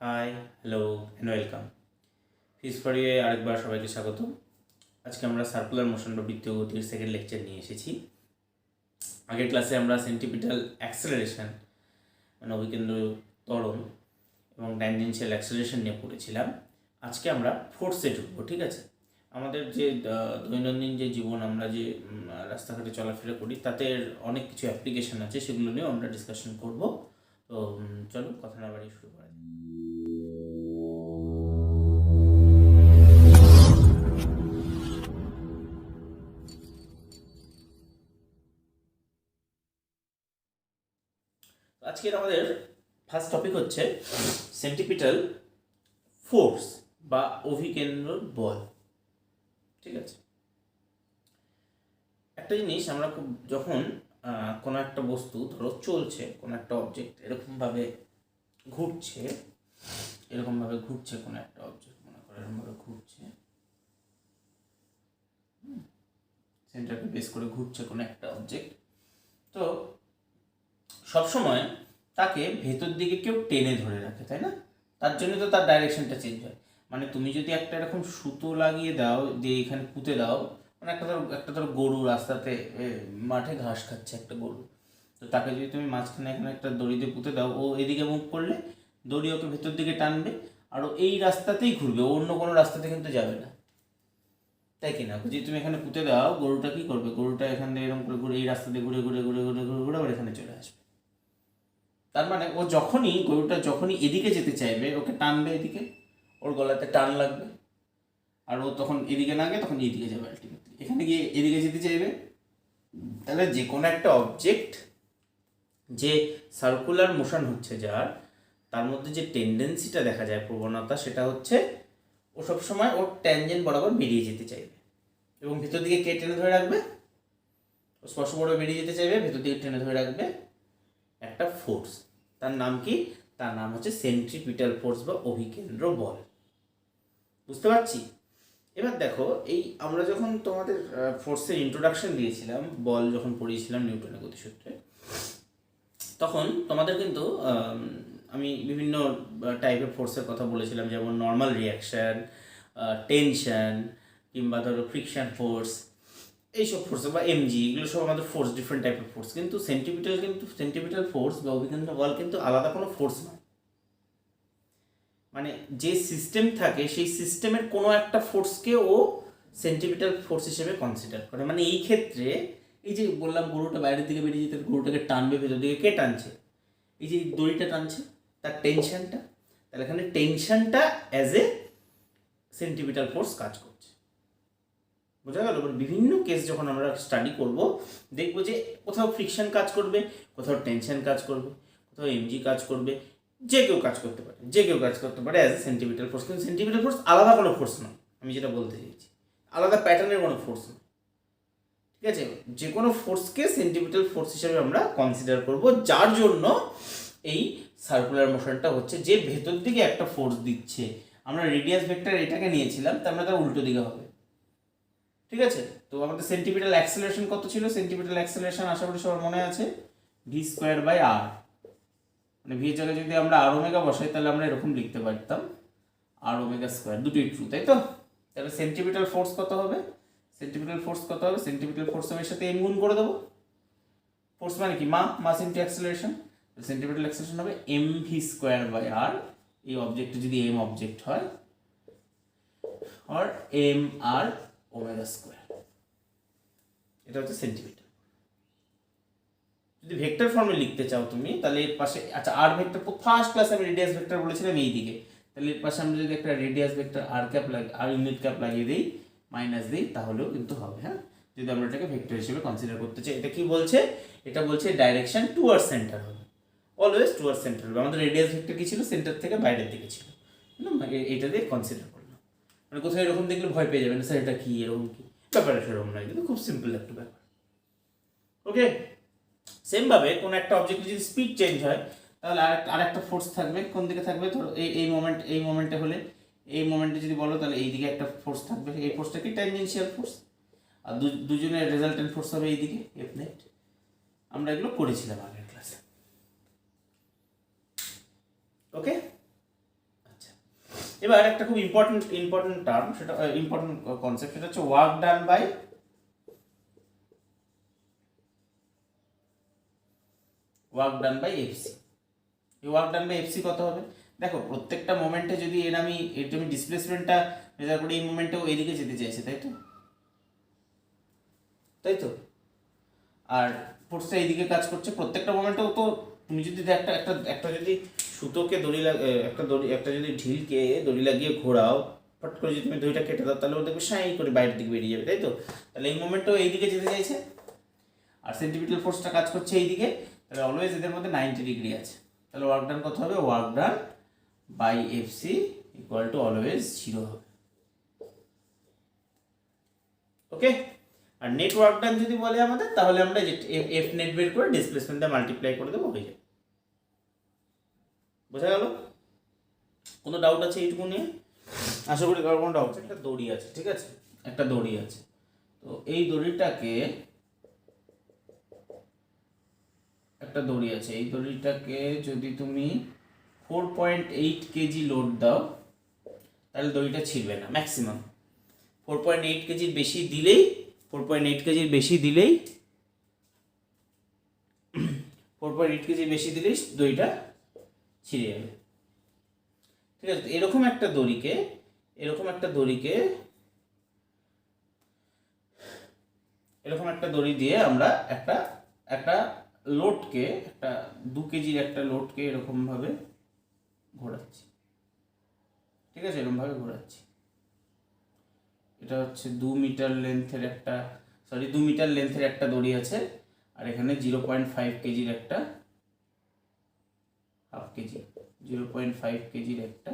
High, hello and welcome. ফিজ ফরিয়ে আরেকবার সবাইকে স্বাগত। আজকে আমরা সার্কুলার মোশন বা বৃত্তীয় গতির সেকেন্ড লেকচার নিয়ে এসেছি। আগের ক্লাসে আমরা সেন্টিপিটাল অ্যাক্সেলারেশন মানে অভিকেন্দ্র ত্বরণ এবং ট্যানজেনশিয়াল অ্যাক্সেলারেশন নিয়ে পড়েছিলাম। আজকে আমরা ফোর্সে ঢুকবো, ঠিক আছে? আমাদের যে দৈনন্দিন যে জীবন, আমরা যে রাস্তাঘাটে চলাফেরা করি, তাতে অনেক কিছু অ্যাপ্লিকেশান আছে, সেগুলো নিয়েও আমরা ডিসকাশন করব। তো চলো কথা না বাড়িয়ে শুরু করা যাক। আজকের আমাদের ফার্স্ট টপিক হচ্ছে সেন্টিপিটাল ফোর্স বা অভিকেন্দ্র বল, ঠিক আছে? একটা জিনিস আমরা খুব যখন কোনো একটা বস্তু ধরো চলছে, কোনো একটা অবজেক্ট এরকমভাবে ঘুরছে, কোনো একটা অবজেক্ট মনে করো এরকমভাবে ঘুরছে, সেন্টারকে বেস করে ঘুরছে কোনো একটা অবজেক্ট, তো সবসময় তাকে ভেতর দিকে কেউ টেনে ধরে রাখে, তাই না? তার জন্য তো তার ডাইরেকশনটা চেঞ্জ হয়। মানে তুমি যদি একটা এরকম সুতো লাগিয়ে দাও, দিয়ে এখানে পুঁতে দাও, মানে একটা ধরো গরু রাস্তাতে মাঠে ঘাস খাচ্ছে একটা গরু, তো তাকে যদি তুমি মাঝখানে এখানে একটা দড়ি দিয়ে পুঁতে দাও, ও এদিকে মুভ করলে দড়ি ওকে ভেতর দিকে টানবে, আর ও এই রাস্তাতেই ঘুরবে, অন্য কোনো রাস্তাতে কিন্তু যাবে না, তাই কি না? যদি তুমি এখানে পুঁতে দাও, গরুটা কি করবে? গরুটা এখান থেকে এরকম করে ঘুরে এই রাস্তা দিয়ে ঘুরে ঘুরে ঘুরে ঘুরে ঘুরে ঘুরে আবার এখানে চলে আসবে। তার মানে ও গরুটা যখনই এদিকে যেতে চাইবে, ওকে টানবে এদিকে, ওর গলাতে টান লাগবে, আর ও তখন এদিকে না গিয়ে তখন এইদিকে যাবে আলটিমেটলি, এখানে গিয়ে এদিকে যেতে চাইবে। তাহলে যে কোনো একটা অবজেক্ট যে সার্কুলার মোশন হচ্ছে যার, তার মধ্যে যে টেন্ডেন্সিটা দেখা যায়, প্রবণতা, সেটা হচ্ছে ও সবসময় ওর ট্যানজেন্ট বরাবর বেরিয়ে যেতে চাইবে, এবং ভেতর দিকে কে টেনে ধরে রাখবে? ও স্পর্শবরাবর বেরিয়ে যেতে চাইবে, ভেতর দিকে টেনে ধরে রাখবে একটা ফোর্স। তার নাম কি? তার নাম হচ্ছে সেন্ট্রিপিটাল ফোর্স বা অভিকেন্দ্র বল। বুঝতে পারছি? এবার দেখো, এই আমরা যখন তোমাদের ফোর্সের ইন্ট্রোডাকশন দিয়েছিলাম, বল যখন পড়িয়েছিলাম নিউটনের গতিসূত্রে, তখন তোমাদের কিন্তু আমি বিভিন্ন টাইপের ফোর্সের কথা বলেছিলাম, যেমন নর্মাল রিয়াকশান, টেনশন, কিংবা ধরো ফ্রিকশন ফোর্স, এইসব ফোর্স বা এমজি, এগুলো সব আমাদের ফোর্স, ডিফারেন্ট টাইপের ফোর্স। কিন্তু সেন্টিপিটাল ফোর্স বা অভিকেন্দ্র বল কিন্তু আলাদা কোনো ফোর্স নয়। মানে যে সিস্টেম থাকে, সেই সিস্টেমের কোনো একটা ফোর্সকে ও সেন্টিপিটাল ফোর্স হিসেবে কনসিডার করে। মানে এই ক্ষেত্রে এই যে বললাম গরুটা বাইরের দিকে বেরিয়ে যেতে, গরুটাকে টানবে ভেতর দিকে, কে টানছে? এই যে দড়িটা টানছে, তার টেনশনটা। তাহলে এখানে টেনশনটা অ্যাজ এ সেন্টিপিটাল ফোর্স কাজ করছে। বোঝা গেল? বিভিন্ন কেস যখন আমরা স্টাডি করব, দেখবো যে কোথাও ফ্রিকশন কাজ করবে, কোথাও টেনশন কাজ করবে, কোথাও এমজি কাজ করবে, যে কেউ কাজ করতে পারে অ্যাজ এ সেন্টিপিটাল ফোর্স। কিন্তু সেন্টিপিটাল ফোর্স আলাদা কোনো ফোর্স নয়, আমি যেটা বলতে চাইছি, আলাদা প্যাটার্নের কোনো ফোর্স নয়, ঠিক আছে? যে কোনো ফোর্সকে সেন্টিপিটাল ফোর্স হিসেবে আমরা কনসিডার করব, যার জন্য এই সার্কুলার মোশনটা হচ্ছে, যে ভেতর দিকে একটা ফোর্স দিচ্ছে। আমরা রেডিয়াস ভেক্টর এটাকে নিয়েছিলাম, তার মানে তার উল্টো দিকে হবে, ঠিক আছে? তো আমাদের সেন্টিপিটাল অ্যাক্সেলারেশন কত ছিল? সেন্টিপিটাল অ্যাক্সেলারেশন আশা করি সবার মনে আছে, ভি স্কোয়ার বাই আর। মানে ভি জায়গায় যদি আমরা আর ওমেগা বসাই, তাহলে আমরা এরকম লিখতে পারতাম, আর ওমেগা স্কোয়ার, দুটোই ট্রু, তাই তো? তাহলে সেন্টিপিটাল ফোর্স কত হবে? সেন্টিপিটাল ফোর্স এর সাথে এম গুণ করে দেবো। ফোর্স মানে কি? Mass into acceleration. Centripetal acceleration হবে এম ভি স্কোয়ার বাই আর, এই অবজেক্ট যদি এম অবজেক্ট হয়, আর এম আর ওমেগা স্কোয়ার, এটা হচ্ছে সেন্টিমিটার। যদি ভেক্টর ফর্মে লিখতে চাও তুমি, তাহলে এর পাশে, আচ্ছা, আর ভেক্টর ফার্স্ট ক্লাসে আমি রেডিয়াস ভেক্টর বলেছিলাম এই দিকে, তাহলে এর পাশে আমরা যদি একটা রেডিয়াস ভেক্টর আর ক্যাপ আর ইউনিট ক্যাপ লাগিয়ে দিই, মাইনাস দিই, তাহলেও কিন্তু হবে, হ্যাঁ? যদি আমরা এটাকে ভেক্টর হিসেবে কনসিডার করতে চাই। এটা কি বলছে? এটা বলছে ডাইরেকশন টুয়ার্ড সেন্টার হবে, অলওয়েজ টুয়ার্ড সেন্টার হবে। আমাদের রেডিয়াস ভেক্টর কি ছিল? সেন্টার থেকে বাইরের দিকে ছিল, এটা দিয়ে কনসিডার করলাম। মানে কোথাও এরকম দেখলে ভয় পেয়ে যাবেন, স্যার এটা কি, এরকম কি? ব্যাপারটা সেরকম নয়, কিন্তু খুব সিম্পল একটা ব্যাপার। ওকে, সেমভাবে কোনো একটা অবজেক্ট যদি স্পিড চেঞ্জ হয়, তাহলে আরেকটা ফোর্স থাকবে। কোন দিকে থাকবে? ধরো এই মোমেন্টে হলে, এই মোমেন্টে যদি বলো, তাহলে এই দিকে একটা ফোর্স থাকবে। এই ফোর্সটা কি? Tangential force. আর দুজনের রেজাল্টেন্ট ফোর্স হবে এইদিকে, এফ নেট। আমরা এগুলো করেছিলাম আগের ক্লাসে। ওকে, এবার একটা খুব ইম্পর্টেন্ট টার্ম, সেটা ইম্পর্টেন্ট কনসেপ্ট, সেটা হচ্ছে ওয়ার্ক ডান বাই এফসি। এই ওয়ার্ক ডান বাই এফসি কত হবে? দেখো প্রত্যেকটা মোমেন্টে যদি আমি ডিসপ্লেসমেন্টটা মেজার করি, এই মোমেন্টেও এদিকে যেতে চাইছে, তাই তো আর ফোর্সটা এইদিকে কাজ করছে প্রত্যেকটা মোমেন্টেও। তো তুমি যদি একটা একটা একটা যদি সুতোকে একটা যদি ঢিলকে দড়ি লাগিয়ে ঘোরাও, ফট করে যদি তুমি দড়িটা কেটে দাও, তাহলে ও দেখবে সাই করে বাইরের দিকে বেরিয়ে যাবে, তাই তো? তাহলে এই মোমেন্টটাও এইদিকে যেতে চাইছে, আর সেন্ট্রিপিটাল ফোর্সটা কাজ করছে এইদিকে, তাহলে অলওয়েজ এদের মধ্যে 90 ডিগ্রি আছে। তাহলে ওয়ার্ক ডান কত হবে? Work done by FC equal to always 0 হবে। ওকে, আর নেট ওয়ার্ক ডান যদি বলে আমাদের, তাহলে আমরা এফ নেট বের করে ডিসপ্লেসমেন্টটা মাল্টিপ্লাই করে দেবো, হয়ে যাবে। বোঝা গেল? কোনো ডাউট আছে এইটুকু নিয়ে? আশা করি কারোর কোনো ডাউট। একটা দড়ি আছে, ঠিক আছে, একটা দড়ি আছে। তো এই দড়িটাকে যদি তুমি 4.8 কেজি লোড দাও, তাহলে দড়িটা ছিঁড়বে না। ম্যাক্সিমাম 4.8 কেজির বেশি দিলেই 4.8 কেজির বেশি দিলেই দড়িটা ছিঁড়ে যাবে, ঠিক আছে? এরকম একটা দড়ি দিয়ে আমরা একটা লোডকে, একটা 2 কেজির একটা লোডকে এরকম ভাবে ঘোরাচ্ছি, ঠিক আছে? এরকম ভাবে ঘোরাচ্ছি। এটা হচ্ছে 2 মিটার লেন্থের একটা দড়ি আছে, আর এখানে 0.5 কেজির একটা হাফ কেজি 0.5 কেজির একটা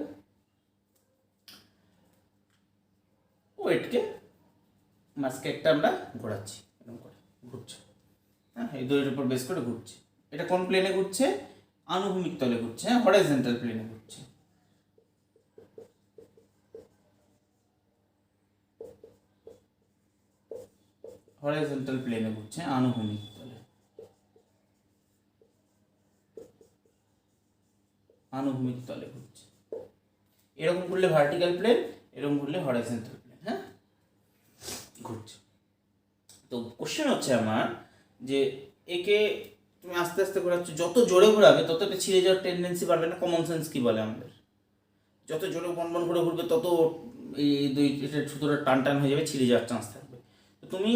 ওয়েটকে মাসকে একটা আমরা ঘোরাচ্ছি, এরকম করে ঘুরছে। হ্যাঁ, এই দড়ির উপর বেস করে ঘুরছে। এটা কোন প্লেনে ঘুরছে? আনুভূমিক তলে ঘুরছে, হ্যাঁ, হরাইজন্টাল প্লেনে ঘুরছে। হরাইজন্টাল প্লেনে ঘুরছে, আনুভূমিক তলে। ঘুরছে। এরকম ঘুরলে ভার্টিক্যাল প্লেন, এরকম ঘুরলে হরাইজন্টাল প্লেন, হ্যাঁ, ঘুরছে। তো কোশ্চেন হচ্ছে আমার যে একে তুমি আস্তে আস্তে ঘোরাচ্ছ, যত জোরে ঘোরাবে তত এটা ছিঁড়ে যাওয়ার টেন্ডেন্সি বাড়বে না? কমন সেন্স কি বলে আমাদের? যত জোরে বনবন করে ঘুরবে তত এটা সুতোটা টান হয়ে যাবে, ছিঁড়ে যাওয়ার চান্স থাকবে। তো তুমি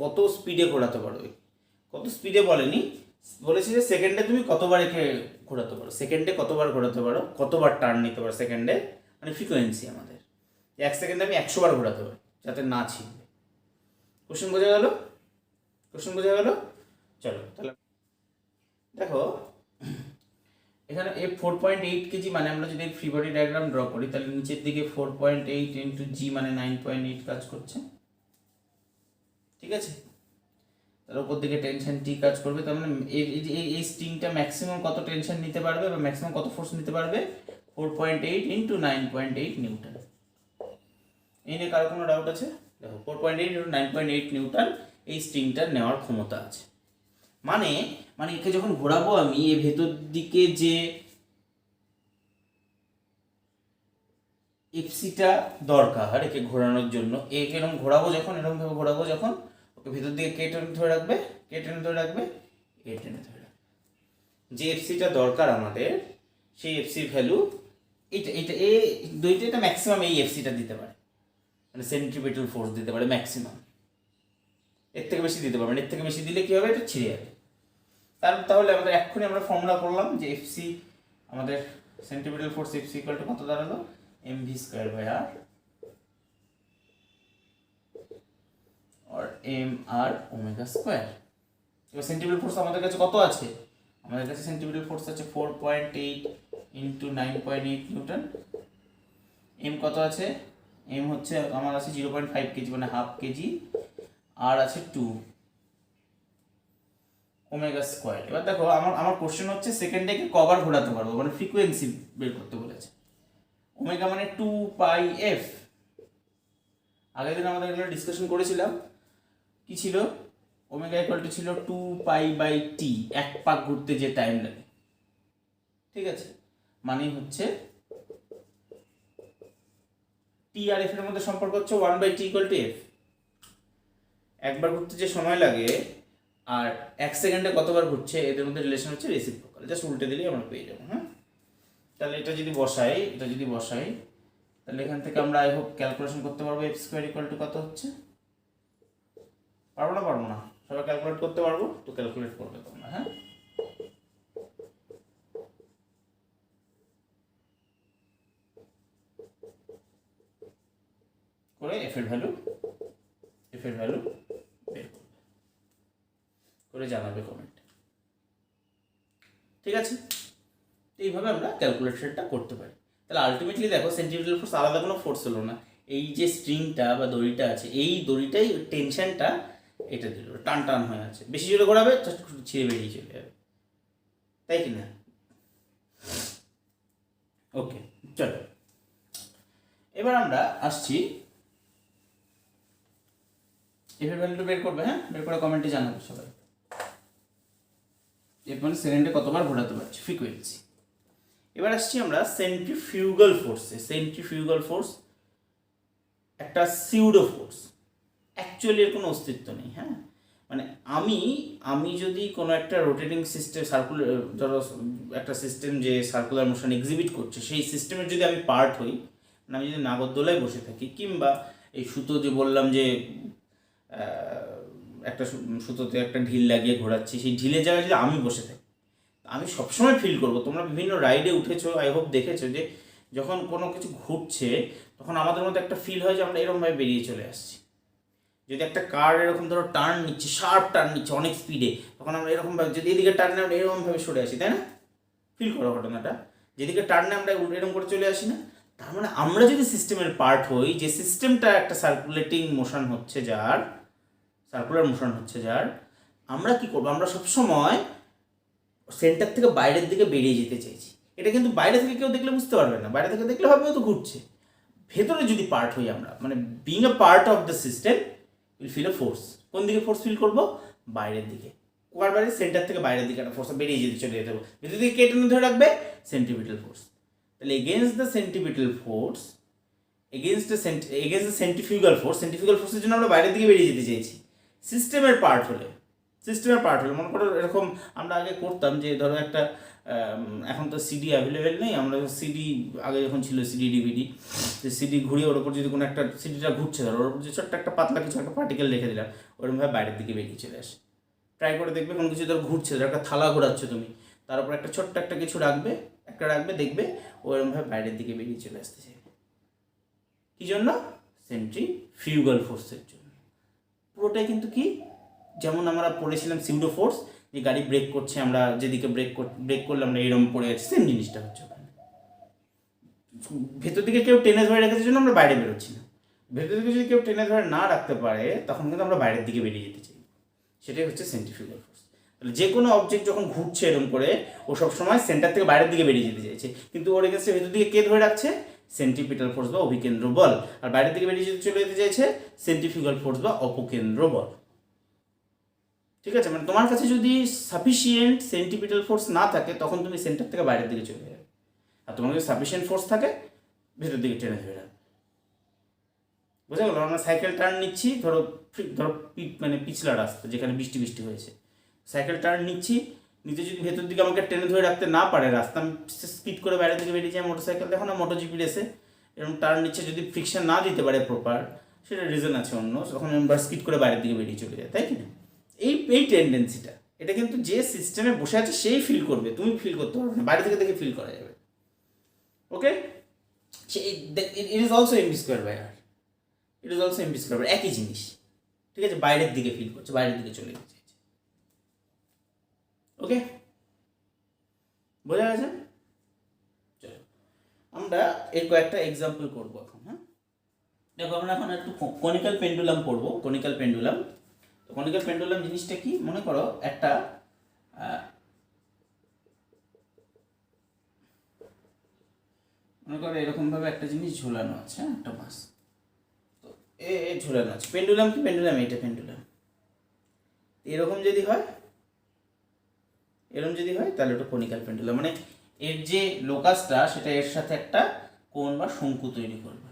কত স্পিডে ঘোরাতে পারো? কত স্পিডে বলেনি, বলেছি যে সেকেন্ডে তুমি কতবার একে ঘোরাতে পারো, কতবার টার্ন নিতে পারো সেকেন্ডে, মানে ফ্রিকোয়েন্সি আমাদের 1 সেকেন্ডে আমি 100 বার ঘোরাতে পারি যাতে না ছিঁড়বে। কোশ্চেন বোঝা গেল? চলো তাহলে দেখো, এখানে 4.8 কেজি মানে আমরা যদি ফ্রি বডি ডায়াগ্রাম ড্র করি, তাহলে নিচের দিকে 4.8 ইন্টু জি মানে 9.8 কাজ করছে, ঠিক আছে? তার উপর দিকে টেনশন টি কাজ করবে। তার মানে এই স্ট্রিংটা ম্যাক্সিমাম কত টেনশন নিতে পারবে বা ম্যাক্সিমাম কত ফোর্স নিতে পারবে? 4.8 ইন্টু 9.8 নিউটন। এই নিয়ে কারো কোনো ডাউট আছে? দেখো 4.8 ইন্টু 9.8 নিউটন এই স্ট্রিংটার নেওয়ার ক্ষমতা আছে। মানে একে যখন ঘোরাবো আমি, এর ভেতর দিকে যে এফসিটা দরকার একে ঘোরানোর জন্য, একে এরকম ঘোরাবো যখন, ওকে ভেতর দিকে কে টেনে ধরে রাখবে, এ টেনে ধরে রাখবে। যে এফসিটা দরকার আমাদের, সেই এফসির ভ্যালু এটা ম্যাক্সিমাম এই এফসিটা দিতে পারে, মানে সেন্ট্রিপিটাল ফোর্স দিতে পারে ম্যাক্সিমাম। এর থেকে বেশি দিতে পারবে না, এর থেকে বেশি দিলে কি হবে? এটা ছিঁড়ে যাবে। তাহলে আমাদের এক্ষুনি আমরা ফর্মুলা করলাম যে এফসি আমাদের centripetal force FC equal to কত দাঁড়ালো? mv স্কয়ার বাই r আর mr ওমেগা স্কয়ার। এবার সেন্ট্রিপিটাল ফোর্স আমাদের কাছে কত আছে? আমাদের কাছে সেন্ট্রিপিটাল ফোর্স আছে 4.8 ইন্টু 9.8 নিউটন। এম কত আছে? এম হচ্ছে আমার আছে 0.5 কেজি মানে হাফ কেজি, আর আছে 2 ওমেগা স্কয়ার। এবার দেখো আমার কোশ্চেন হচ্ছে সেকেন্ডে কি কবার ঘোরাতে পারবো, মানে ফ্রিকোয়েন্সি বের করতে বলেছে। ওমেগা মানে 2 পাই এফ। আগের দিন আমাদের এগুলো ডিসকাশন করেছিলাম, কি ছিল? ওমেগা ইকুয়াল টু ছিল 2 পাই বাই টি, এক পাক ঘুরতে যে টাইম লাগে, ঠিক আছে? মানে হচ্ছে টি আর এফ এর মধ্যে সম্পর্ক হচ্ছে 1/t = f। একবার ঘুরতে যে সময় লাগে আর 1 সেকেন্ডে কতবার ঘুরছে এদের মধ্যে রিলেশন হচ্ছে রেসিপ্রোকাল। জাস্ট উল্টে দিলেই আমরা পেয়ে যাবো। হ্যাঁ, তাহলে এটা যদি বসাই তাহলে এখান থেকে আমরা আই হোপ ক্যালকুলেশন করতে পারবো f² = কত হচ্ছে। পারবো না সবাই ক্যালকুলেট করতে পারবো তো ক্যালকুলেট করবে তোমরা। হ্যাঁ, করে এফ এর ভ্যালু বের করবে, করে জানাবে কমেন্ট। ঠিক আছে, এইভাবে আমরা ক্যালকুলেশনটা করতে পারি। তাহলে আলটিমেটলি দেখো সেন্ট্রিপিটাল ফোর্স আলাদা কোনো ফোর্স হলো না, এই যে স্ট্রিংটা বা দড়িটা আছে এই দড়িটাই টেনশনটা এটা দিল, টান হয়ে আছে, বেশি জোরে ঘোরাবে ছিঁড়ে বেরিয়ে চলে যাবে, তাই কি না? ওকে, চলো এবার আমরা আসছি এফের ভ্যালুটা বের করবে। হ্যাঁ, বের করে কমেন্টে জানাবে সবাই এর মানে সেকেন্ডে কতবার ঘোরাতে পারছি, ফ্রিকোয়েন্সি। এবার আসছি আমরা সেন্ট্রিফিউগাল ফোর্সে। সেন্ট্রিফিউগাল ফোর্স একটা সিউডো ফোর্স, অ্যাকচুয়ালি এর কোনো অস্তিত্ব নেই। হ্যাঁ, মানে আমি যদি কোনো একটা রোটেটিং সিস্টেম সার্কুলার, ধরো একটা সিস্টেম যে সার্কুলার মোশন এক্সিবিট করছে সেই সিস্টেমের যদি আমি পার্ট হই, মানে আমি যদি নাগরদোলায় বসে থাকি, কিংবা এই সুতো যে বললাম যে একটা সুতোতে একটা ঢিল লাগিয়ে ঘোরাচ্ছি, সেই ঢিলের জায়গায় যদি আমি বসে থাকি, আমি সবসময় ফিল করবো, তোমরা বিভিন্ন রাইডে উঠেছো, আই হোপ দেখেছো যে যখন কোনো কিছু ঘুরছে তখন আমাদের মধ্যে একটা ফিল হয় যে আমরা এরকমভাবে বেরিয়ে চলে আসছি। যদি একটা কার এরকম ধরো টার্ন নিচ্ছে, শার্প টার্ন নিচ্ছে অনেক স্পিডে, তখন আমরা এরকমভাবে যদি এদিকে টার্নে আমরা এরকমভাবে সরে আসি, তাই না? ফিল করো ঘটনাটা, যেদিকে টার্নে আমরা এরকম করে চলে আসি না? তার মানে আমরা যদি সিস্টেমের পার্ট হই, যে সিস্টেমটা একটা সার্কুলেটিং মোশন হচ্ছে যার, সার্কুলার মোশন হচ্ছে যার, আমরা কি করবো? আমরা সবসময় সেন্টার থেকে বাইরের দিকে বেরিয়ে যেতে চাইছি। এটা কিন্তু বাইরে থেকে কেউ দেখলে বুঝতে পারবে না, বাইরে থেকে দেখলে হবে তো ঘুরছে। ভেতরে যদি পার্ট হই আমরা, মানে being a part of the system, will feel a force. কোন দিকে ফোর্স ফিল করবো? বাইরের দিকে। কোয়ার বাইরে? সেন্টার থেকে বাইরের দিকে একটা ফোর্স বেরিয়ে চলে যেতে হবে, ভেতর দিকে কে টেনে ধরে রাখবে? Centripetal force. তাহলে against the centripetal force, against the centrifugal ফোর্সের জন্য আমরা বাইরের দিকে বেরিয়ে যেতে চাইছি। সিস্টেমের পার্ট হলে মনে করো এরকম আমরা আগে করতাম যে ধরো একটা এখন তো সিডি অ্যাভেলেবেল নেই, আমরা সিডি আগে যখন ছিল সিডি ডিভিডি, যে সিডি ঘুরিয়ে ওর উপর যদি কোনো একটা সিডিটা ঘুরছে ধরো ওর উপর যে ছোট্ট একটা পাতলা কিছু একটা পার্টিকেল রেখে দিলাম, ওরকমভাবে বাইরের দিকে বেরিয়ে চলে আসে। ট্রাই করে দেখবে কোনো কিছু ধরো ঘুরছে, ধরো একটা থালা ঘোরাচ্ছ তুমি, তার উপর একটা ছোট্ট একটা কিছু রাখবে, দেখবে ওরকমভাবে বাইরের দিকে বেরিয়ে চলে আসতে চাইবে। কী জন্য? সেন্ট্রিফিউগাল ফোর্সের জন্য। পুরোটাই কিন্তু কি, যেমন আমরা পড়েছিলাম সিউডো ফোর্স, যে গাড়ি ব্রেক করছে, আমরা যেদিকে ব্রেক করলে আমরা এরকম পড়ে যাচ্ছি, সেম জিনিসটা হচ্ছে ওখানে। ভেতর দিকে কেউ টেনে ধরে রেখেছে জন্য আমরা বাইরে বেরোচ্ছি না, ভেতর দিকে যদি কেউ টেনে ধরে না রাখতে পারে তখন কিন্তু আমরা বাইরের দিকে বেরিয়ে যেতে চাই। সেটাই হচ্ছে সেন্ট্রিফিউগাল ফোর্স। তাহলে যে কোনো অবজেক্ট যখন ঘুরছে এরকম করে, ও সবসময় সেন্টার থেকে বাইরের দিকে বেরিয়ে যেতে চাইছে, কিন্তু ওর এগেন্সে ভেতর দিকে কে ধরে রাখছে? সেন্ট্রিপিটাল ফোর্স বা অভিকেন্দ্র বল। আর বাইরের দিকে বেরিয়ে চলে যেতে চাইছে সেন্ট্রিফিউগাল ফোর্স বা অপকেন্দ্র বল। ঠিক আছে, মানে তোমার কাছে যদি সাফিসিয়েন্ট সেন্ট্রিপিটাল ফোর্স না থাকে তখন তুমি সেন্টার থেকে বাইরের দিকে চলে যাবে, আর তোমার কাছে সাফিসিয়েন্ট ফোর্স থাকে ভেতর দিকে টেনে ধরে রাখবে। বোঝা গেল? আমরা সাইকেল টার্ন নিচ্ছি, ধরো মানে পিছলা রাস্তা যেখানে বৃষ্টি হয়েছে, সাইকেল টার্ন নিচ্ছি, নিচে যদি ভেতর দিকে আমাকে টেনে ধরে রাখতে না পারে রাস্তা, আমি স্পিড করে বাইরের দিকে বেরিয়ে যাই। মোটরসাইকেল দেখো না, মোটোজিপি রেসে এরকম টার্ন নিচ্ছে, যদি ফ্রিকশন না দিতে পারে প্রপার, সেটা রিজন আছে অন্য, তখন আমরা স্পিড করে বাইরের দিকে বেরিয়ে চলে যায়, তাই কি না? এই টেন্ডেন্সিটা, এটা কিন্তু যে সিস্টেমে বসে আছে সেই ফিল করবে, তুমি ফিল করতে পারবে না, বাইরে থেকে দেখে ফিল করা যাবে। Okay, it is also m v square by r, একই জিনিস। ঠিক আছে, বাইরের দিকে ফিল করছে, বাইরের দিকে চলে গেছে। ওকে, বোঝা গেছে? চলো আমরা এর কয়েকটা এক্সাম্পল করবো এখন। হ্যাঁ, দেখো আমরা এখন একটু কনিক্যাল পেন্ডুলাম পড়বো। কনিক্যাল পেন্ডুলাম জিনিসটা কি? মনে করো একটা এরকমভাবে একটা জিনিস ঝোলানো আছে, একটা মাছ, তো ঝোলানো আছে। পেন্ডুলাম কি? এটা পেন্ডুলাম। এরকম যদি হয় তাহলে ওটা কনিক্যাল পেন্ডুলাম, মানে এর যে লোকাসটা সেটা এর সাথে একটা কোণ বা শঙ্কু তৈরি করবে।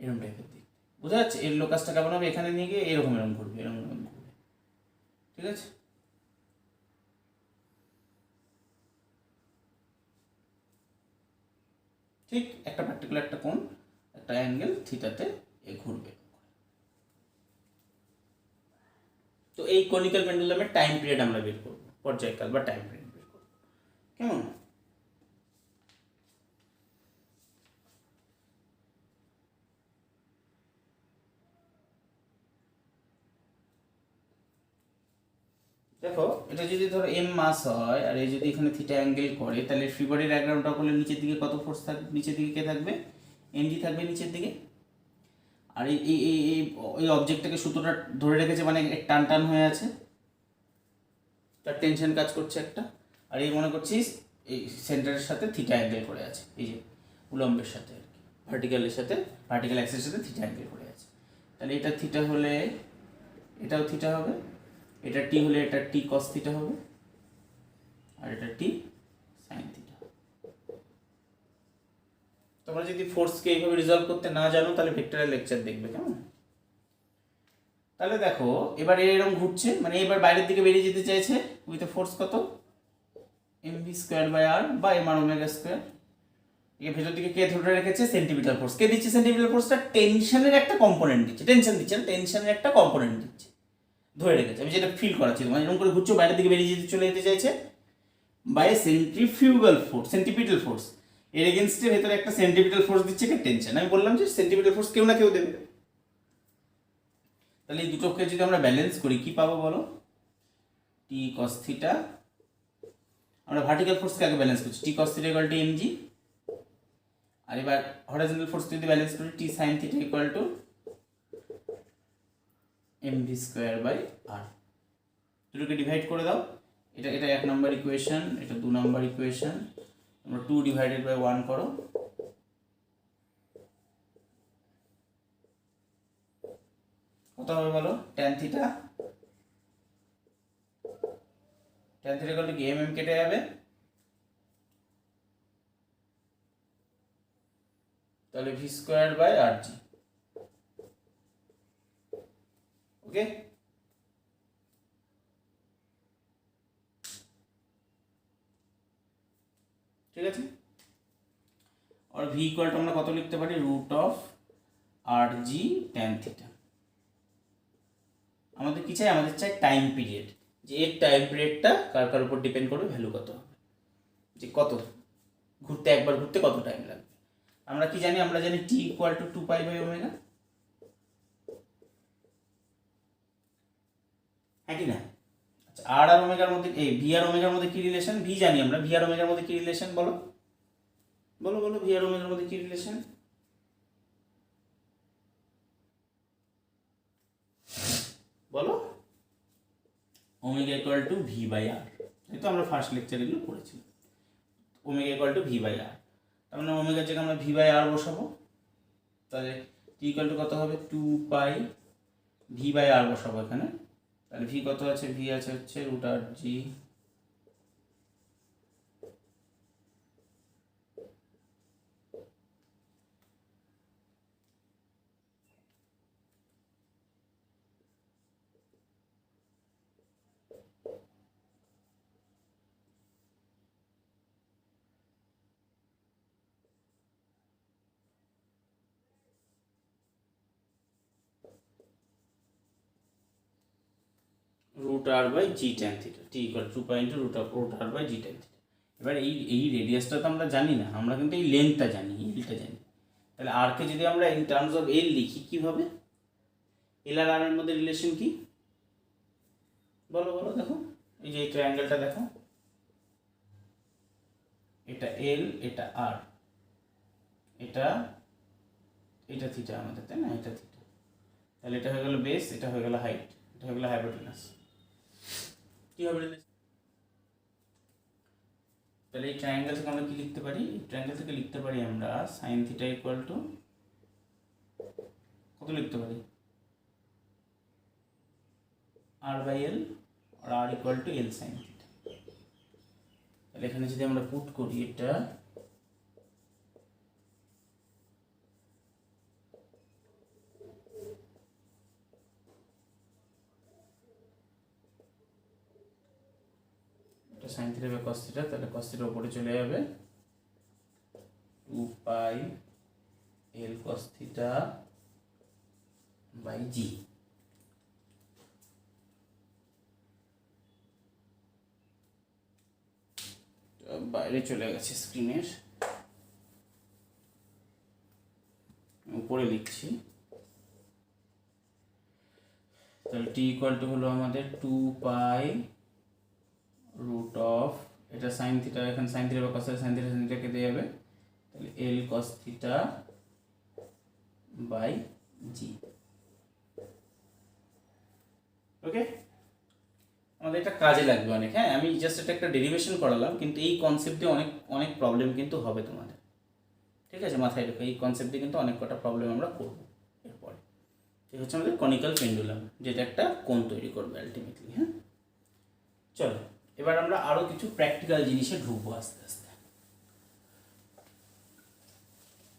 এরকম টাইপের দিক, বোঝা যাচ্ছে? এর লোকাসটা কেমন হবে, এখানে নিয়ে গিয়ে এরকম ঘুরবে, এরকম ঘুরবে, ঠিক আছে? ঠিক একটা পার্টিকুলার একটা কোণ, একটা অ্যাঙ্গেল থিটাতে এ ঘুরবে। তো এই কনিক্যাল পেন্ডুলামের টাইম পিরিয়ড আমরা বের করবো, পর্যায়কাল বা টাইম পিরিয়ড বের করবো, কেমন? দেখো, এটা যদি ধরো এম মাস হয় আর এই যদি এখানে থিটা অ্যাঙ্গেল করে, তাহলে ফ্রি বডি ডায়াগ্রামটা করলে নিচের দিকে কত ফোর্স থাকবে, নিচের দিকে কে থাকবে, এমজি থাকবে নিচের দিকে। আর এই এই এই এই অবজেক্টটাকে সুতোটা ধরে রেখেছে, মানে টান টান হয়ে আছে, তার টেনশন কাজ করছে একটা। আর এই মনে করছিস এই সেন্টারের সাথে থিটা অ্যাঙ্গেল করে আছে, এই যে উলম্বের সাথে আর কি, ভার্টিক্যালের সাথে, ভার্টিক্যাল অ্যাক্সেসের সাথে থিটা অ্যাঙ্গেল করে আছে। তাহলে এটা থিটা হলে এটাও থিটা হবে, এটা টি হলে এটা টি কস থিটা হবে, আর এটা টি সাইন থিটা। তোমরা যদি ফোর্সকে এইভাবে রিজলভ করতে না জানো তাহলে ভেক্টরের লেকচার দেখবে, কেমন? তাহলে দেখো এবার এরকম ঘুরছে, মানে এবার বাইরের দিকে বেরিয়ে যেতে চাইছে উইথ ফোর্স কত, এমভি স্কোয়ার বাই আর বা এম আর ওমেগা স্কোয়ার। এর ভেতর দিকে কে ধরে রেখেছে, সেন্টিমিটার ফোর্স। কে দিচ্ছে সেন্টিমিটার ফোর্সটা? টেনশনের একটা কম্পোনেন্ট দিচ্ছে, টেনশন দিচ্ছে না, টেনশনের একটা কম্পোনেন্ট দিচ্ছে, ধরে রেখেছে। আমি যেটা ফিল করাচ্ছি, মানে এরকম করে ঘুরছো, বাইরের দিকে বেরিয়ে যেতে চলে যেতে চাইছে বাই সেন্ট্রিফিউগাল ফোর্স, সেন্টিপিটাল ফোর্স। এর এগেনস্টে ভেতরে একটা সেন্টিপিটাল ফোর্স দিচ্ছে, কে টেনশন। আমি বললাম যে সেন্টিপিটাল ফোর্স কেউ না কেউ দেবে। তাহলে এই দুটোকে যদি আমরা ব্যালেন্স করি কি পাবো বলো, টি কস থিটা। আমরা ভার্টিক্যাল ফোর্সকে আগে ব্যালেন্স করছি, t cos theta equal to m g. আর এবার হরাইজন্টাল ফোর্স যদি ব্যালেন্স করি, t sine theta equal to m v square by r. দুটোকে ডিভাইড করে দাও, এটা এটা 1 নম্বর ইকুয়েশন, এটা 2 নম্বর ইকুয়েশন। তোমরা 2 ডিভাইডেড বাই 1 করো, কত হবে বলো? Tan theta, tan theta equal two কি, এম এম কেটে যাবে, তাহলে ভি স্কোয়ার বাই আর জি। ওকে, ঠিক আছে। আর ভি ইকুয়াল টু আমরা কত লিখতে পারি, root of R g tan theta. আমাদের কি চাই, আমাদের চাই টাইম পিরিয়ড, যে এর টাইম পিরিয়ডটা কার কার উপর ডিপেন্ড করবে, ভ্যালু কত হবে, যে কত ঘুরতে, একবার ঘুরতে কত টাইম লাগবে। আমরা কি জানি, আমরা জানি t equal to 2 pi by omega, হ্যাঁ কি না? আচ্ছা, আর আর ওমেগার মধ্যে, এই ভি আর ওমেগার মধ্যে কি রিলেশন, ভি জানি আমরা, ভি আর ওমেগার মধ্যে কি রিলেশন বলো, বলো বলো, ভি আর ওমেগার মধ্যে কি রিলেশন বলো? Omega equal to v by আর, এই তো আমরা ফার্স্ট লেকচার এগুলো পড়েছি। Omega equal to v by r, তার মানে ওমেগার জায়গায় আমরা ভি বাই আর বসাবো, তাহলে টি ইকুয়াল টু কত হবে, 2 পাই ভি বাই আর বসাবো এখানে। তাহলে ভি কত আছে, ভি আছে হচ্ছে root R g root R by g tan theta, T equal 2 pi into root R by g tan theta. এবার এই রেডিয়াসটা তো আমরা জানি না, আমরা কিন্তু এই লেন্থটা জানি, এলটা জানি। তাহলে আরকে যদি আমরা ইন টার্মস অফ এল লিখি কিভাবে, এল আর আর এর মধ্যে রিলেশন কি বলো বলো? দেখো এই যে এই ট্রায়াঙ্গেলটা দেখো, এটা এল, এটা আর, এটা এটা থিটা আমাদের, তাই না? এটা থিটা, তাহলে এটা হয়ে গেল বেস, এটা হয়ে গেল হাইট, এটা হয়ে গেল হাইপোটেনাস। কি হবে রিলেশন? তাহলে এই ট্রায়াঙ্গেল থেকে আমরা কি লিখতে পারি, এই ট্রায়াঙ্গেল থেকে লিখতে পারি আমরা সাইন থিটা ইকুয়াল টু কত লিখতে পারি, আর বাই এল, আর r equal to l sine theta. তাহলে এখানে যদি আমরা পুট করি, এটা sine theta by cos theta, তাহলে কস থিটা উপরে চলে যাবে, 2 পাই এল কস থিটা বাই জি। বাইরে চলে গেছে স্ক্রিনের, উপরে লিখছি। তাহলে টি ইকুয়াল টু হলো আমাদের 2 পাই রুট অফ, এটা সাইন থিটা, এখানে সাইন থিটা বা cos theta, sine theta sine theta কেটে যাবে, তাহলে এল কস থিটা বাই জি। ওকে, আমাদের এটা কাজে লাগবে অনেক। হ্যাঁ, আমি জাস্ট এটা একটা ডেরিভেশন করালাম, কিন্তু এই কনসেপ্টে অনেক অনেক প্রবলেম কিন্তু হবে তোমাদের, ঠিক আছে? মাথায় রেখো, এই কনসেপ্টে কিন্তু অনেক কটা প্রবলেম আমরা করবো এরপরে। ঠিক হচ্ছে আমাদের কনিক্যাল পেন্ডুলাম, যেটা একটা কোণ তৈরি করবে আলটিমেটলি। হ্যাঁ, চলো এবার আমরা আরও কিছু প্র্যাকটিক্যাল জিনিসে ঢুকবো আস্তে আস্তে।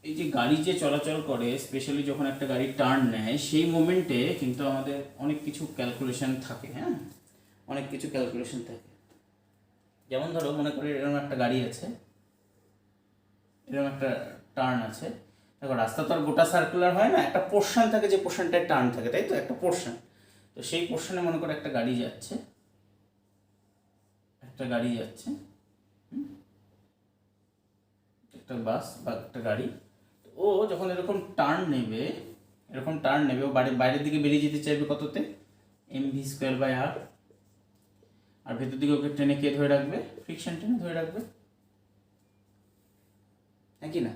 এই যে গাড়ি যে চলাচল করে, স্পেশালি যখন একটা গাড়ি টার্ন নেয়, সেই মোমেন্টে কিন্তু আমাদের অনেক কিছু ক্যালকুলেশন থাকে। হ্যাঁ, অনেক কিছু ক্যালকুলেশন থাকে। যেমন ধরো, মনে করি এরকম একটা গাড়ি আছে, এরকম একটা টার্ন আছে। দেখো, রাস্তা তো আর গোটা সার্কুলার হয় না, একটা পোর্শন থাকে, যে পোর্শনটায় টার্ন থাকে, তাই তো? একটা পোর্শন। তো সেই পোর্শনে মনে করো একটা গাড়ি যাচ্ছে, একটা বাস বা একটা গাড়ি। ও যখন এরকম টার্ন নেবে, ও বাইরের দিকে বেরিয়ে যেতে চাইবে কততে? mv²/r। আর ভেতর দিকে ওকে টেনে কে ধরে রাখবে? ফ্রিকশন টেনে ধরে রাখবে, হ্যাঁ কি না?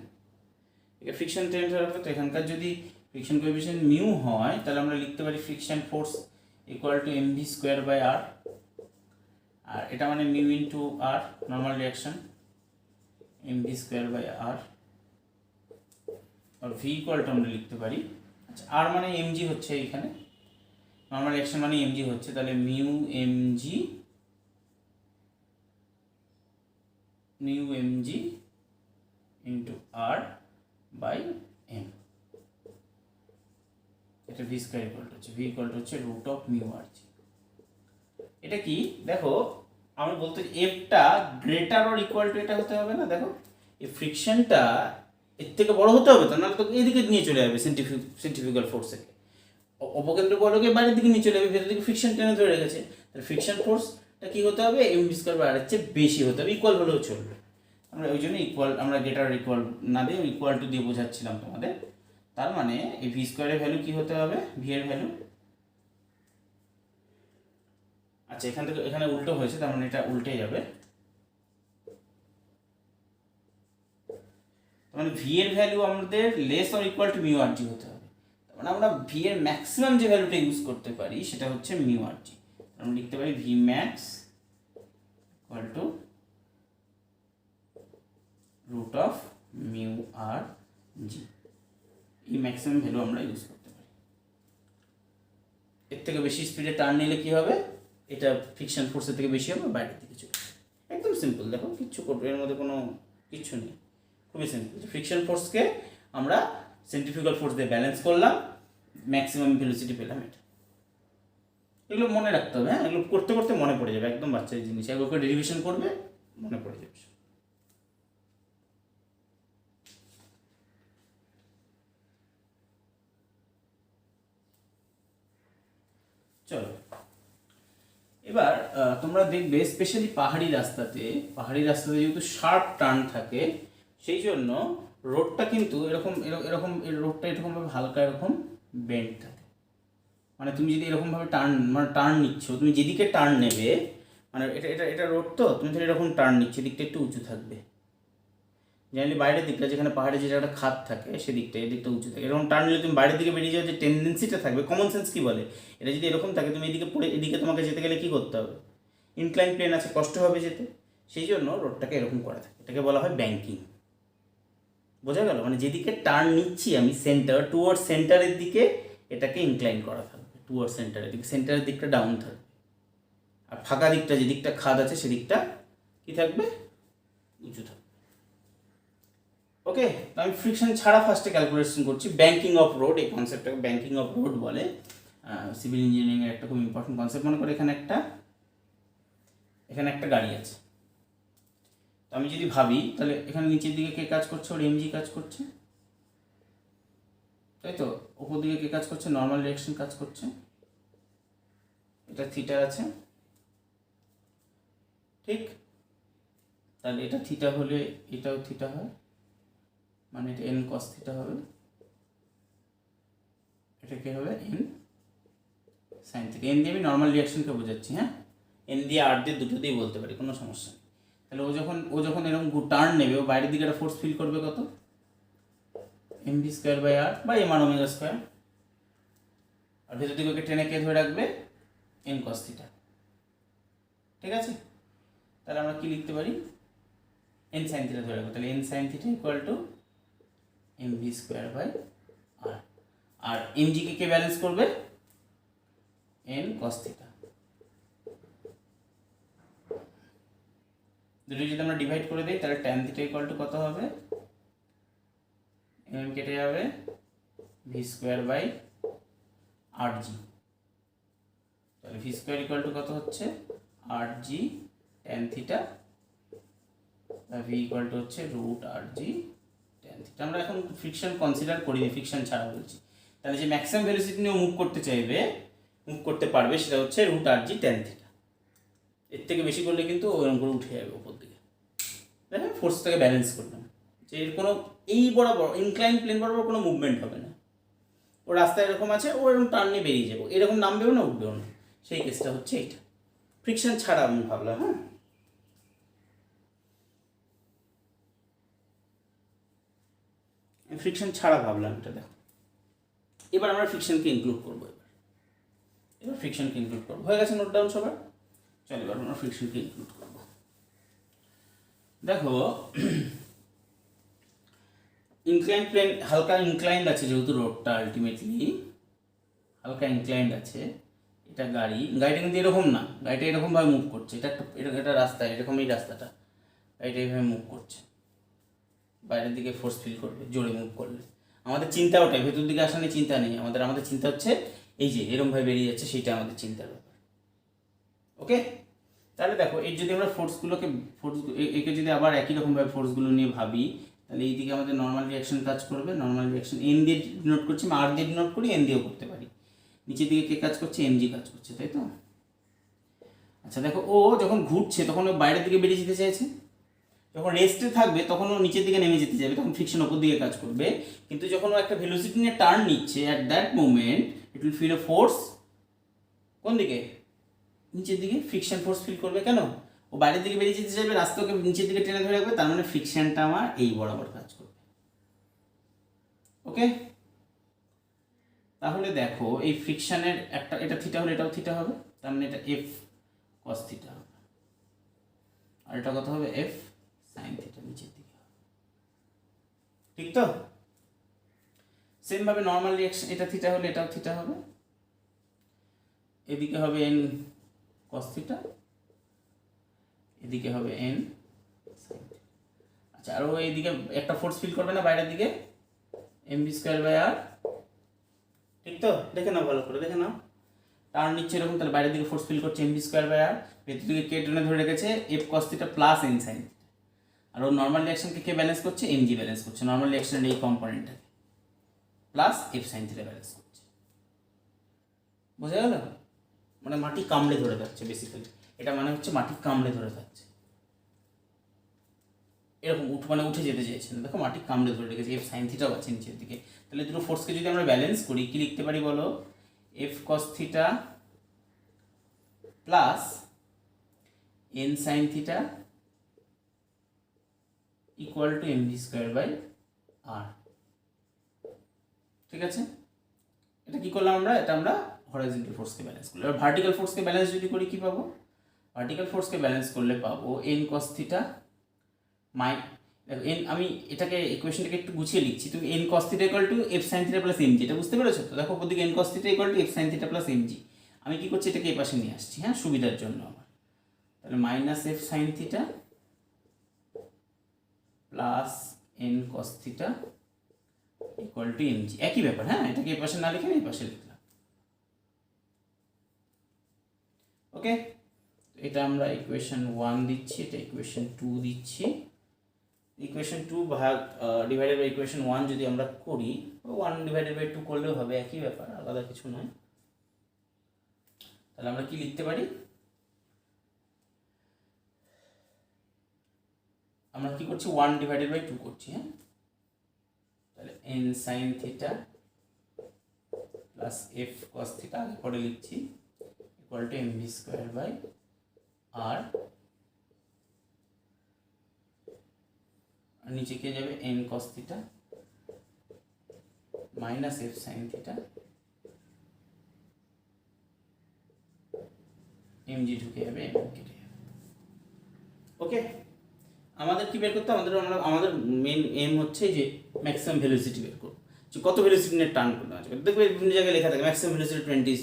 ফ্রিকশন টেনে ধরে রাখবে। তো এখানকার যদি ফ্রিকশন কোএফিসিয়েন্ট মিউ হয়, তাহলে আমরা লিখতে পারি friction force equal to mv²/r। আর এটা মানে mu into R, normal reaction, mv²/r। আর ভি ইকুয়াল টু আমরা লিখতে পারি, আচ্ছা, আর মানে mg হচ্ছে এখানে, নর্মাল রিয়াকশন মানে mg হচ্ছে, তাহলে mu mg into R by M. এটা ভি স্কয়ার ইকুয়াল টু হচ্ছে root of mu R g. এটা কি দেখো, আমি বলতে এফটা গ্রেটার অর ইকুয়াল টু এটা হতে হবে না। দেখো, এই ফ্রিকশনটা এর থেকে বড় হতে হবে, তো নাহলে তো এদিকে নিয়ে চলে যাবে সেন্ট্রিফিউগাল ফোর্সে। অপকেন্দ্র বলকে বাইরের দিকে নিয়ে চলে যাবে, ভেতর দিকে ফ্রিকশন টেনে ধরে রেখেছে। তাহলে ফ্রিকশন ফোর্সটা কি হতে হবে? mv²/r এর চেয়ে বেশি হতে হবে, ইকুয়াল হলেও চলবে। আমরা ওই জন্য ইকুয়াল, আমরা গ্রেটার ইকুয়াল না দিয়ে ইকুয়াল টু দিয়ে বোঝাচ্ছিলাম তোমাদের। তার মানে এই ভি স্কোয়ারের ভ্যালু কি হতে হবে? ভি এর ভ্যালু, আচ্ছা এখান থেকে এখানে উল্টো হয়েছে, তার মানে এটা উল্টে যাবে। তার মানে ভি এর ভ্যালু আমাদের less or equal to mu R g হতে হবে। তার মানে আমরা ভি এর ম্যাক্সিমাম যে ভ্যালুটা ইউজ করতে পারি সেটা হচ্ছে মিউ আর জি। আমরা লিখতে পারি v max equal to root of mu R g. এই ম্যাক্সিমাম ভ্যালু আমরা ইউজ করতে পারি। এর থেকে বেশি স্পিডে টার্ন নিলে কি হবে? এটা ফ্রিকশন ফোর্সের থেকে বেশি হবে, বাইরের দিকে চলে যাবে। একদম সিম্পল, দেখো কিচ্ছু করবে, এর মধ্যে কোনো কিচ্ছু নেই, খুবই সিম্পল। ফ্রিকশন ফোর্সকে আমরা সেন্ট্রিফিউগাল ফোর্স দিয়ে ব্যালেন্স করলাম, ম্যাক্সিমাম ভেলোসিটি পেলাম। এটা এগুলো মনে রাখতে হবে। হ্যাঁ, এগুলো করতে করতে মনে পড়ে যাবে, একদম বাচ্চার জিনিস। এগুলোকে ডেরিভেশন করবে, মনে পড়ে যাবে। চলো এবার তোমরা দেখবে, স্পেশালি পাহাড়ি রাস্তাতে যেহেতু শার্প টার্ন থাকে, সেই জন্য রোডটা কিন্তু এরকম এরকম রোডটা এরকমভাবে হালকা এরকম বেন্ড থাকে। মানে তুমি যদি এরকমভাবে টার্ন নিচ্ছ, তুমি যেদিকে টার্ন নেবে, মানে এটা রোড, তো তুমি ধরো এরকম টার্ন নিচ্ছ, এদিকটা একটু উঁচু থাকবে। জেনারেলি বাইরের দিকটা, যেখানে পাহাড়ে যে একটা খাদ থাকে সেদিকটা, এদিকটা উঁচু থাকে। এরকম টার্ন নিলে তুমি বাইরের দিকে বেরিয়ে যাওয়ার যে টেন্ডেন্সিটা থাকবে, কমন সেন্স কি বলে, এটা যদি এরকম থাকে, তুমি এদিকে পড়ে এদিকে তোমাকে যেতে গেলে কী করতে হবে? ইনক্লাইন প্লেন আছে, কষ্ট হবে যেতে। সেই জন্য রোডটাকে এরকম করা থাকে, এটাকে বলা হয় ব্যাঙ্কিং। বোঝা গেল? মানে যেদিকে টার্ন নিচ্ছি আমি, টুয়ার্ড সেন্টারের দিকে এটাকে ইনক্লাইন করা থাকবে, টুয়ার্ড সেন্টারের দিকে, সেন্টারের দিকটা ডাউন থাকবে। আর ফাঁকা দিকটা, যে দিকটা খাদ আছে সেদিকটা কী থাকবে? উঁচু থাকবে। ওকে, তো আমি ফ্রিকশন ছাড়া ফার্স্টে ক্যালকুলেশন করছি। ব্যাঙ্কিং অফ রোড, এই কনসেপ্টটাকে ব্যাঙ্কিং অফ রোড বলে। সিভিল ইঞ্জিনিয়ারিংয়ের একটা খুব ইম্পর্টেন্ট কনসেপ্ট। মনে করো এখানে একটা গাড়ি আছে, আমি যদি ভাবি তাহলে এখানে নিচের দিকে কে কাজ করছে, ওর এমজি কাজ করছে, তাই তো। উপর দিকে কে কাজ করছে, নর্মাল ডিরেকশন কাজ করছে। এটা থিটা আছে, ঠিক। তাহলে এটা থিটা হলে এটাও থিটা হয়, মানে এটা এন কস থিটা হবে, এটা কি হবে এন সাইন থিটা। এন দিয়ে আমি নর্মাল রিয়াকশনকে বোঝাচ্ছি, হ্যাঁ। এন দিয়ে আর দিয়ে দুটো দিয়েই বলতে পারি, কোনো সমস্যা নেই। তাহলে ও যখন এরকম টার্ন নেবে, ও বাইরের দিকে একটা ফোর্স ফিল করবে কত, এম ভি স্কোয়ার বাই আর বা এম আর ওমেগা স্কোয়ার, আর ভেতর দিকে ওকে টেনে কে ধরে রাখবে, এন কস থিটা, ঠিক আছে। তাহলে আমরা কি লিখতে পারি, এন সাইন থিটা ধরে রাখবো। তাহলে N sine theta equal to M V square by R. আর এম জিকে কে ব্যালেন্স করবে, এন কস থিটা। দুটো যদি আমরা ডিভাইড করে দিই তাহলে ট্যান থিটা ইকুয়াল টু কত হবে, এম কেটে যাবে, v square by r g. তাহলে ভি স্কোয়ার ইকুয়াল টু কত হচ্ছে, r g tan theta, v equal to হচ্ছে রুট আর জি ট্যান থিটা। আমরা এখন ফ্রিকশন কনসিডার করিনি, ফ্রিকশন ছাড়া বলছি। তাহলে যে ম্যাক্সিমাম ভেলোসিটি নিয়ে মুভ করতে চাইবে, মুভ করতে পারবে, সেটা হচ্ছে রুট আর জি ট্যান থিটা। এর থেকে বেশি করলে কিন্তু ওরকম করে উঠে যাবে উপর দিকে। দেখেন ফোর্সটাকে ব্যালেন্স করলাম, যে এর কোনো এই বরাবর ইনক্লাইন প্লেন বরাবর কোনো মুভমেন্ট হবে না। ও রাস্তা এরকম আছে, ও এরকম টার্ন নিয়ে বেরিয়ে যাবো, এরকম নামবেও না উঠবেও না, সেই কেসটা হচ্ছে এইটা। ফ্রিকশন ছাড়া আমি ভাবলাম, হ্যাঁ। ফ্রিকশন ছাড়া ভাবলাম এটা, দেখো। এবার আমরা ফ্রিকশনকে ইনক্লুড করবো, এবার ফ্রিকশনকে ইনক্লুড করবো। হয়ে গেছে নোট ডাউন সবার? চলো এবার আমরা ফ্রিকশনকে ইনক্লুড করবো। দেখো ইনক্লাইন প্লেন হালকা ইনক্লাইন্ড আছে, যেহেতু রোডটা আলটিমেটলি হালকা ইনক্লাইন্ড আছে। এটা গাড়িটা কিন্তু এরকম না, গাড়িটা এরকমভাবে মুভ করছে, এটা রাস্তা, এরকম এই রাস্তাটা, গাড়িটা এইভাবে মুভ করছে, বাইরের দিকে ফোর্স ফিল করবে জোরে মুভ করলে। আমাদের চিন্তা ওটাই, ভেতর দিকে আসা নিয়ে চিন্তা নেই আমাদের চিন্তা হচ্ছে এই যে এরকমভাবে বেরিয়ে যাচ্ছে, সেইটা আমাদের চিন্তার ব্যাপার। ওকে, তাহলে দেখো এর যদি আমরা একে যদি আবার একই রকমভাবে ফোর্সগুলো নিয়ে ভাবি, তাহলে এইদিকে আমাদের নর্মাল রিয়াকশন কাজ করবে। নর্মাল রিয়াকশন এন দিয়ে ডিনোট করছি, আমি আর দিয়ে ডিনোট করি, এন দিয়েও করতে পারি। নিচের দিকে কে কাজ করছে, এমজি কাজ করছে, তাই তো। আচ্ছা দেখো, ও যখন ঘুরছে তখন ও বাইরের দিকে বেরিয়ে যেতে চাইছে, যখন রেস্টে থাকবে তখন ও নিচের দিকে নেমে যেতে যাবে, তখন ফ্রিকশন ওপর দিকে কাজ করবে। কিন্তু যখন ও একটা ভেলোসিটি নিয়ে টার্ন নিচ্ছে, at that moment it will feel a force কোন দিকে, নিচের দিকে। ফ্রিকশন ফোর্স ফিল করবে, কেন, ও বাইরের দিকে বেরিয়ে যেতে চাইবে, রাস্তাকে নিচের দিকে টেনে ধরে রাখবে, তার মানে ফ্রিকশনটা আমার এই বরাবর কাজ করবে। ওকে, তাহলে দেখো এই ফ্রিকশনের একটা, এটা থিটা হলে এটাও থিটা হবে, তার মানে এটা এফ কস থিটা হবে, আর এটা কত হবে, এফ সাইন থিটা, নিচের দিকে হবে, ঠিক তো। সেম ভাবে নর্মাল রিঅ্যাকশন, এটা থিটা হলে এটাও থিটা হবে, এদিকে হবে এন কস থিটা, এদিকে হবে এন সাইন থিটা। আচ্ছা, আর ও এইদিকে একটা ফোর্স ফিল করবে না বাইরের দিকে, M V square by r, ঠিক তো। দেখে নাও ভালো করে, দেখে নাও, টার্ন নিচ্ছে এরকম, তাহলে বাইরের দিকে ফোর্স ফিল করছে m V square by r, ভেতর দিকে কে টেনে ধরে রেখেছে, f cos theta plus n sine theta. আর ও নর্মাল রিঅ্যাকশনকে কে ব্যালেন্স করছে, এম জি ব্যালেন্স করছে, নর্মাল রিঅ্যাকশনের এই কম্পোনেন্টটাকে plus f sine theta balance করছে। বোঝা গেল? মানে মাটি কামড়ে ধরে থাকছে বেসিক্যালি, এটা মানে হচ্ছে মাটি কামড়ে ধরে থাকছে, এরকম মানে উঠে যেতে চাইছে না, দেখো মাটি কামড়ে ধরে রেখেছে, এফ সাইন থিটাও আছে নিচের দিকে। তাহলে দুটো ফোর্সকে যদি আমরা ব্যালেন্স করি, কি লিখতে পারি বলো, f cos theta plus n sine theta equal to M V square by r. ঠিক আছে, এটা কি করলাম আমরা, এটা আমরা হরাইজন্টাল ফোর্সকে ব্যালেন্স করলাম। এবার ভার্টিক্যাল ফোর্সকে ব্যালেন্স যদি করি কি পাবো, ভার্টিক্যাল ফোর্সকে ব্যালেন্স করলে পাবো এন কস থিটা দেখো এন, আমি এটাকে ইকুয়েশনটাকে একটু গুছিয়ে লিখছি। তুমি N cos theta equal two F sine theta plus MG, এটা বুঝতে পেরেছো তো। দেখো ওপর দিকে N cos theta equal two F sine theta plus MG, আমি কি করছি, এটাকে এই পাশে নিয়ে আসছি, হ্যাঁ, সুবিধার জন্য আমার। তাহলে minus F sine theta plus N cos theta equal to MG, একই ব্যাপার, হ্যাঁ। এটাকে এই পাশে না লিখে এই পাশে লিখলাম। ওকে, এটা আমরা ইকুয়েশন 1 দিচ্ছি, এটা ইকুয়েশন 2 দিচ্ছি। ইকুয়েশন 2 ভাগ ডিভাইডেড বাই ইকুয়েশন 1 যদি আমরা করি, 1 ডিভাইডেড বাই 2 করলেও হবে, একই ব্যাপার, আলাদা কিছু নয়। তাহলে আমরা কি লিখতে পারি, আমরা কি করছি 1 ডিভাইডেড বাই 2 করছি, হ্যাঁ। তাহলে n sin theta plus f cos theta আগে পরে লিখছি equal to mv square by r, আর নিচে কে যাবে n cos theta minus f sin theta, mg ঢুকে যাবে, m কেটে যাবে। ওকে, আমাদের কি বের করতে, আমাদের মেন এম হচ্ছে যে ম্যাক্সিমাম ভেলোসিটি বের করব, যে কত ভেলোসিটি নিয়ে টার্ন করতে আছে। দেখবে বিভিন্ন জায়গায় লেখা থাকে maximum velocity 20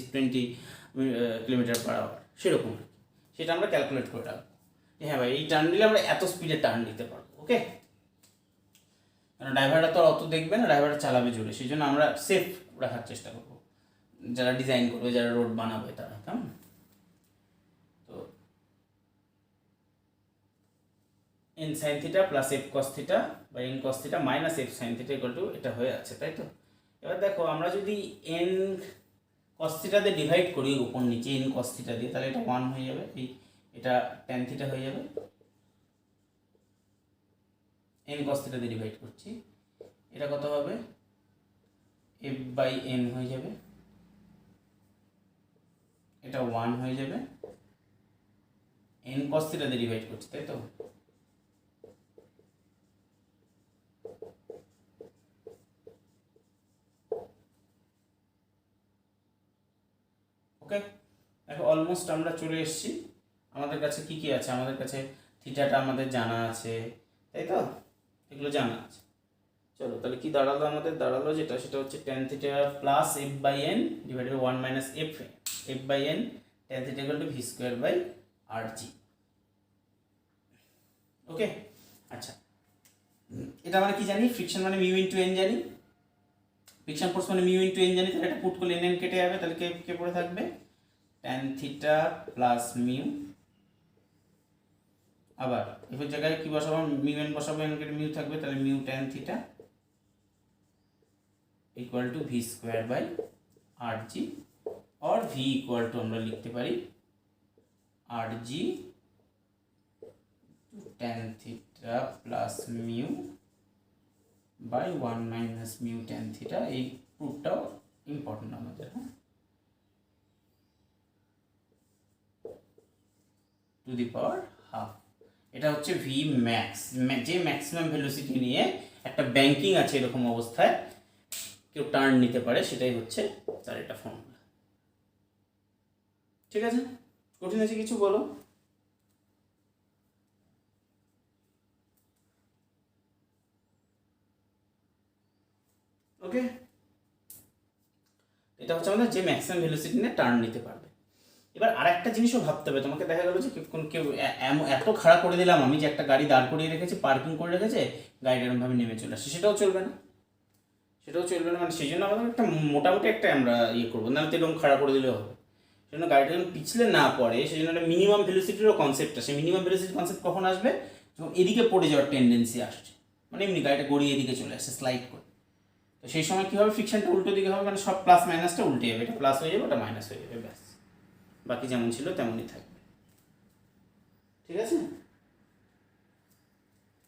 kilometre per hour, সেরকম আর কি। সেটা আমরা ক্যালকুলেট করে রাখবো, হ্যাঁ ভাই এই টার্ন দিলে আমরা এত স্পিডে টার্ন নিতে পারবো। ওকে, কারণ ড্রাইভারটা তো অত দেখবে না, ড্রাইভারটা চালাবে জোরে, সেই জন্য আমরা সেফ রাখার চেষ্টা করবো, যারা ডিজাইন করবে, যারা রোড বানাবে তারা, কেমন। তো n sin theta plus f cos theta বা n cos theta minus f sin theta equal to এটা হয়ে আছে, তাই তো। এবার দেখো আমরা যদি n cos থিটা দিয়ে ডিভাইড করি উপর নিচে n cos থিটা দিয়ে, তাহলে এটা 1 হয়ে যাবে, এটা tan থিটা হয়ে যাবে, n cos থিটা দিয়ে ডিভাইড করছি, এটা কত হবে f বাই n হয়ে যাবে, এটা 1 হয়ে যাবে, n cos থিটা দিয়ে ডিভাইড করছি, তাই তো। ওকে, দেখো অলমোস্ট আমরা চলে এসেছি। আমাদের কাছে কি কি আছে, আমাদের কাছে থিটাটা আমাদের জানা আছে, তাই তো, এগুলো জানা আছে। চলো তাহলে কি দাঁড়ালো, আমাদের দাঁড়ালো যেটা, সেটা হচ্ছে tan থিটা প্লাস f বাই n ডিভাইডেড 1 মাইনাস f বাই n tan theta equal to v square by rg। Okay, আচ্ছা, এটা আমরা কি জানি, ফ্রিকশন মানে মিউ ইনটু n জানি, ফ্রিকশন ফোর্স মানে মিউ ইনটু n জানি, তাহলে এটা পুট করলে n কেটে যাবে, তাহলে কে পড়ে থাকবে tan থিটা প্লাস মিউ, আবার এর জায়গায় কি বসাবো, মিউ n বসাবো, n কেটে মিউ থাকবে, তাহলে mu tan theta equal to v square by r g, और v ইকুয়াল টু আমরা লিখতে পারি r g tan theta plus mu by 1 minus mu tan theta. এই প্রুফটাও ইম্পর্টেন্ট আমাদের, হ্যাঁ, টু দি পাওয়ার হাফ। এটা হচ্ছে ভি ম্যাক্স, যে ম্যাক্সিমাম ভেলোসিটি নিয়ে একটা ব্যাংকিং আছে এরকম অবস্থায় কেউ টার্ন নিতে পারে, সেটাই হচ্ছে তার এটা ফর্মুলা। ঠিক আছে, কঠিন আছে কিছু বলো। ওকে, এটা হচ্ছে আমাদের যে ম্যাক্সিমাম ভেলোসিটি নিয়ে টার্ন নিতে পারবে। এবার আর একটা জিনিসও ভাবতে হবে, তোমাকে দেখা গেলো যে কেউ এত খাড়া করে দিলাম আমি, যে একটা গাড়ি দাঁড় করিয়ে রেখেছে, পার্কিং করে রেখেছে, গাড়িটা এরকমভাবে নেমে চলে আসছে, সেটাও চলবে না, মানে সেই জন্য আমাদের একটা মোটামুটি একটা আমরা ইয়ে করবো, না তো এরকম খাড়া করে দিলেও হবে। সেই জন্য গাড়িটা যখন পিছলে না পড়ে, সেই জন্য একটা মিনিমাম ভেলোসিটিরও কনসেপ্ট আসে। মিনিমাম ভেলোসিটি কনসেপ্ট কখন আসবে, যখন এদিকে পড়ে যাওয়ার টেন্ডেন্সি আসছে, মানে এমনি গাড়িটা গড়িয়ে এদিকে চলে আসছে স্লাইড করে, তো সেই সময় কী হবে, ফ্রিকশনটা উল্টো দিকে হবে, মানে সব প্লাস মাইনাসটা উল্টে যাবে, এটা প্লাস হয়ে যাবে, ওটা মাইনাস হয়ে যাবে, ব্যাস, বাকি যেমন ছিল তেমনই থাকবে। ঠিক আছে,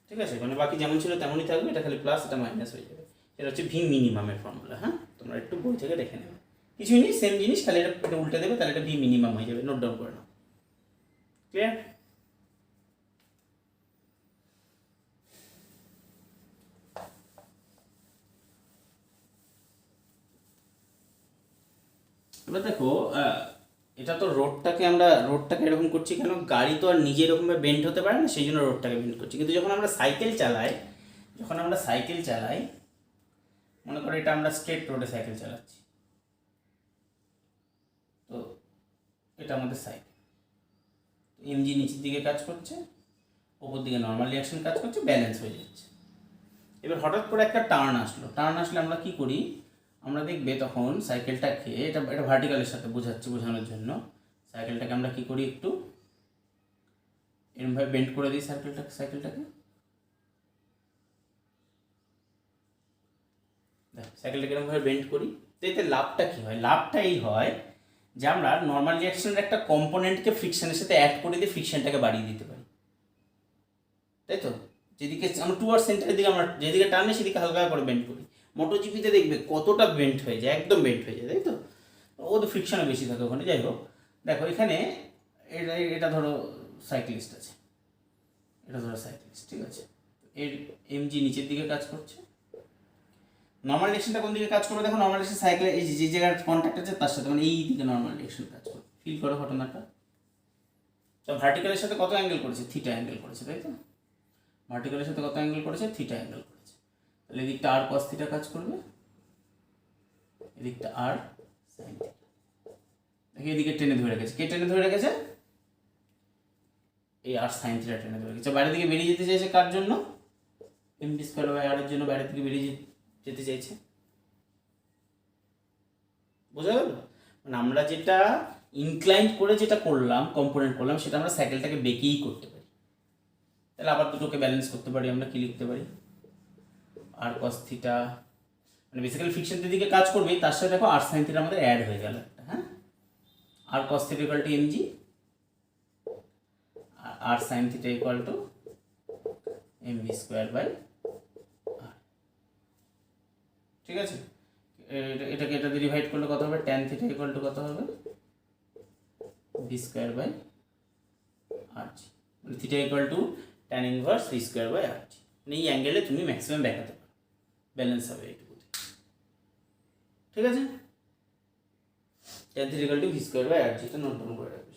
ঠিক আছে, মানে বাকি যেমন ছিল তেমনই থাকবে, এটা খালি প্লাস, এটা মাইনাস হয়ে যাবে। এটা হচ্ছে ভি মিনিমামের ফর্মুলা, হ্যাঁ, তোমরা একটু বই থেকে দেখে নেবে, কিছুই নেই, সেম জিনিস, খালি এটা উল্টে দেবে, তাহলে এটা ভি মিনিমাম হয়ে যাবে, নোট ডাউন করে নাও। ক্লিয়ার? এবার দেখো, এটা তো রোডটাকে এরকম করছি কেন, গাড়ি তো আর নিজে এরকমভাবে বেন্ড হতে পারে না, সেই জন্য রোডটাকে বেন্ড করছি। কিন্তু যখন আমরা সাইকেল চালাই, মনে করো এটা আমরা স্ট্রেট রোডে সাইকেল চালাচ্ছি, তো এটা আমাদের সাইকেল, এমজি নিচের দিকে কাজ করছে, ওপর দিকে নর্মাল রিয়াকশন কাজ করছে, ব্যালেন্স হয়ে যাচ্ছে। এবার হঠাৎ করে একটা টার্ন আসলে আমরা কি করি, আমরা দেখবে তখন সাইকেলটাকে, এটা ভার্টিক্যালের সাথে বোঝানোর জন্য সাইকেলটাকে আমরা কি করি, একটু এরকমভাবে বেন্ড করে দিই সাইকেলটাকে, সাইকেলটাকে এরকমভাবে বেন্ড করি, তো এতে লাভটা কী হয়? লাভটা এই হয় যে আমরা নর্মাল রিয়াকশনের একটা কম্পোনেন্টকে ফ্রিকশনের সাথে অ্যাড করে দিয়ে ফ্রিকশনটাকে বাড়িয়ে দিতে পারি, তাই তো? যেদিকে আমরা টুয়ার্ড সেন্টারের দিকে আমরা যেদিকে টানে সেদিকে হালকা করে বেন্ড করি। মোটোজিপিতে দেখবে কতটা বেন্ড হয়ে যায়, একদম বেন্ড হয়ে যায়, তাই তো? ও তো ফ্রিকশনও বেশি থাকে ওখানে। যাই হোক, দেখো এখানে এটা ধরো সাইক্লিস্ট আছে, এটা ধরো সাইক্লিস্ট, ঠিক আছে? এর এমজি নিচের দিকে কাজ করছে। নর্মাল ডিরেকশনটা কোন দিকে কাজ করবে? দেখো নর্মাল ডিরেকশন সাইকেলে এই যে জায়গার কন্ট্যাক্ট আছে তার সাথে, মানে এই দিকে নর্মাল ডিরেকশন কাজ করবে। ফিল করো ঘটনাটা। তো ভার্টিক্যালের সাথে কত অ্যাঙ্গেল করেছে? থিটা অ্যাঙ্গেল করেছে, তাই তো? ভার্টিক্যালের সাথে কত অ্যাঙ্গেল করেছে? থিটা অ্যাঙ্গেল করেছে। তাহলে এদিকটা আর কস থিটা কাজ করবে, এদিকটা আর সাইন থিটা। দেখি এদিকে টেনে ধরে রেখেছে, কে টেনে ধরে রেখেছে? এই আর সাইন থিটা টেনে ধরে রেখেছে। বাইরের দিকে বেরিয়ে যেতে চাইছে কার জন্য? এমডি স্কোয়ার বাই আর এর জন্য বাইরের দিকে বেরিয়ে যেতে চাইছে। বোঝা গেল? মানে আমরা যেটা ইনক্লাইন্ড করে যেটা করলাম, কম্পোনেন্ট করলাম, সেটা আমরা সাইকেলটাকে বেঁকেই করতে পারি। তাহলে আবার দুটোকে ব্যালেন্স করতে পারি। আমরা কি লিখতে পারি? আর কস থিটা, মানে বেসিক্যালি ফ্রিকশনের দিকে কাজ করবে, তার সাথে দেখো আর সাইন থিটা আমাদের অ্যাড হয়ে গেল একটা, হ্যাঁ? R cos theta equal to m g, r sine theta equal to m v square by r. ঠিক আছে? এটাকে এটা দিয়ে ডিভাইড করলে কত হবে? ট্যান থিটা ইকুয়াল টু কত হবে? V square by r g. মানে theta equal to tan inverse v square by r g. মানে এই অ্যাঙ্গেলে তুমি ম্যাক্সিমাম দেখাতে পারো, ব্যালেন্স হবে এইটুকু। ঠিক আছে? Tan theta equal to v square by r g, তো নোট ডাউন করে রাখবে।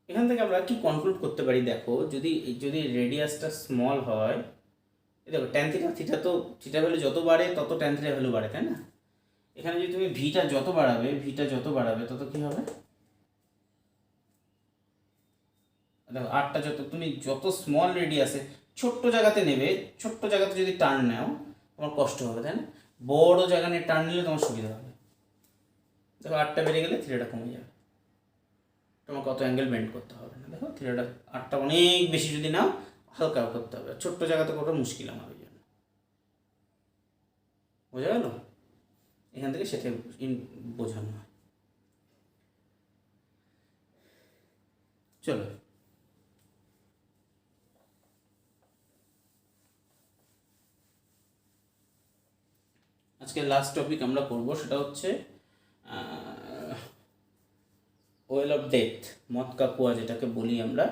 এখান থেকে আমরা কি কনক্লুড করতে পারি? দেখো, যদি রেডিয়াসটা স্মল হয়, দেখো ট্যান থিটা, থিটা তো থিটা ভ্যালু যত বাড়ে তত ট্যান থিটা ভ্যালু বাড়ে, তাই না? এখানে যদি তুমি ভিটা যত বাড়াবে তত কি হবে? দেখো আরটা তুমি যত স্মল রেডিয়াসে ছোট্ট জায়গাতে নেবে, ছোট্ট জায়গাতে যদি টার্ন নাও তোমার কষ্ট হবে, তাই না? বড় জায়গা নিয়ে টার্ন নিলে তোমার সুবিধা হবে। দেখো আরটা বেড়ে গেলে থিটাটা কমে যাবে, তোমার কত অ্যাঙ্গেল বেন্ড করতে হবে না। দেখো থিটাটা আরটা অনেক বেশি যদি নাও, হালকা করতে হবে। ছোট্ট জায়গাতে কত মুশকিল আমার ওই জন্য। বোঝা গেল? এখান থেকে সেটা বোঝানো হয়। চলো, আজকে লাস্ট টপিক আমরা করবো, সেটা হচ্ছে ওয়েল অফ ডেথ, মদ কা কুয়া যেটাকে বলি আমরা।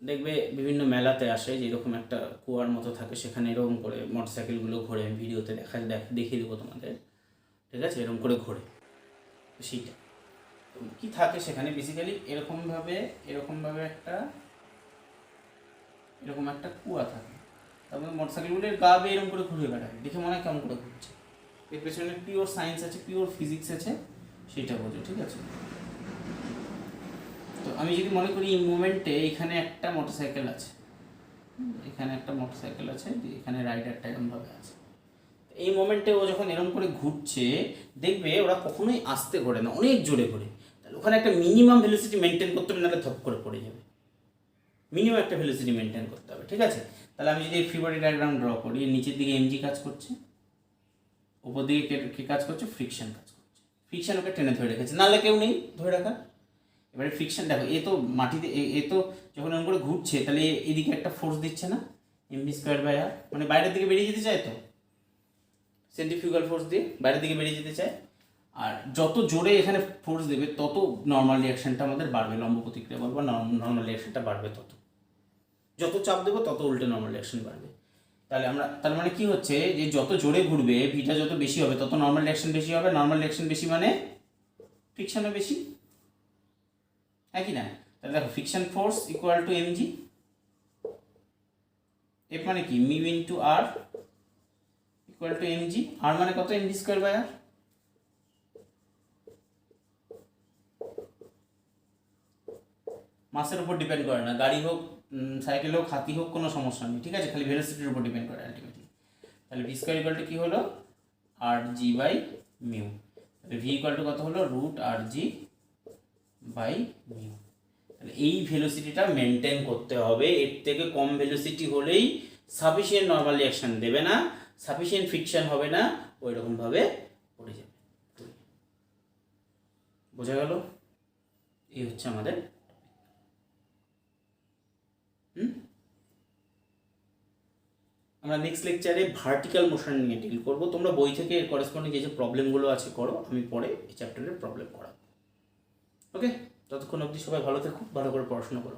দেখবে বিভিন্ন মেলাতে আসে, যেরকম একটা কুয়ার মতো থাকে, সেখানে এরকম করে মোটরসাইকেলগুলো ঘোরে। ভিডিওতে দেখিয়ে দেবো তোমাদের, ঠিক আছে? এরকম করে ঘোরে, সেইটা কি থাকে সেখানে বেসিক্যালি এরকমভাবে এরকম একটা কুয়া থাকে। তারপরে মোটরসাইকেলগুলোর গা বেয়ে এরকম করে ঘুরে বেড়ায়, দেখে মনে হয় কেমন করে ঘুরছে। এর পেছনে পিওর সায়েন্স আছে, পিওর ফিজিক্স আছে, সেটা বোঝো, ঠিক আছে? তো আমি যদি মনে করি এই মোমেন্টে এখানে একটা মোটরসাইকেল আছে, এখানে রাইডারটা এরকমভাবে আছে। এই মোমেন্টে ও যখন এরকম করে ঘুরছে, দেখবে ওরা কখনোই আস্তে ঘোরে না, অনেক জোরে ঘোরে। তাহলে ওখানে একটা মিনিমাম ভেলোসিটি মেনটেন করতে হবে, নাহলে ধপ করে পড়ে যাবে। মিনিমাম একটা ভেলোসিটি মেনটেন করতে হবে, ঠিক আছে? তাহলে আমি যদি ফ্রি বডি ডায়াগ্রাম ড্র করি, নিচের দিকে এমজি কাজ করছে, উপর দিকে কে কাজ করছে? ফ্রিকশন কাজ করছে। ফ্রিকশন ওকে টেনে ধরে রেখেছে, নাহলে কেউ নেই ধরে রাখা। এবারে ফ্রিকশন দেখো, এ তো মাটিতে, এ তো যখন এরকম করে ঘুরছে, তাহলে এদিকে একটা ফোর্স দিচ্ছে না, এমভি স্কোয়ার বাই আর, মানে বাইরের দিকে বেরিয়ে যেতে চায়, তো সেন্ট্রিফিউগাল ফোর্স দিয়ে বাইরের দিকে বেরিয়ে যেতে চায়। আর যত জোরে এখানে ফোর্স দেবে তত নর্মাল রিয়াকশনটা আমাদের বাড়বে, লম্ব প্রতিক্রিয়া বলবো, নর্মাল রিয়াকশনটা বাড়বে। যত চাপ দেবো তত উল্টে নর্মাল রিয়াকশন বাড়বে। তার মানে কি হচ্ছে, যে যত জোরে ঘুরবে, ভিটা যত বেশি হবে তত নর্মাল রিয়াকশন বেশি হবে। নর্মাল রিয়াকশন বেশি মানে ফ্রিকশনও বেশি, হ্যাঁ কি না? তাহলে দেখো friction force equal to m g, f মানে কি? Mu into r equal to m g. আর মানে কত? M g square by r. মাসের উপর ডিপেন্ড করে না, গাড়ি হোক, সাইকেল হোক, হাতি হোক, কোনো সমস্যা নেই, ঠিক আছে? খালি ভেলোসিটির উপর ডিপেন্ড করে আলটিমেটলি। তাহলে ভি স্কোয়ার ইকুয়াল টু কী হলো? R g by mu. তাহলে ভি ইকুয়াল টু কত হলো? Root R g by mu. এই ভেলোসিটিটা মেনটেন করতে হবে, এর থেকে কম ভেলোসিটি হলেই সাফিসিয়েন্ট নর্মাল রিয়াকশান দেবে না, সাফিসিয়েন্ট ফ্রিকশন হবে না, ওই রকমভাবে পড়ে যাবে। বোঝা গেল? এই হচ্ছে আমাদের আমরা নেক্সট লেকচারে ভার্টিক্যাল মোশন নিয়ে ডিল করবো। তোমরা বই থেকে এর করেসপন্ডিং যে প্রবলেমগুলো আছে করো, আমি পরে এই চ্যাপ্টারের প্রবলেম করাবো। ওকে, ততক্ষণ অবধি সবাই ভালো থেকো, ভালো করে পড়াশোনা করো।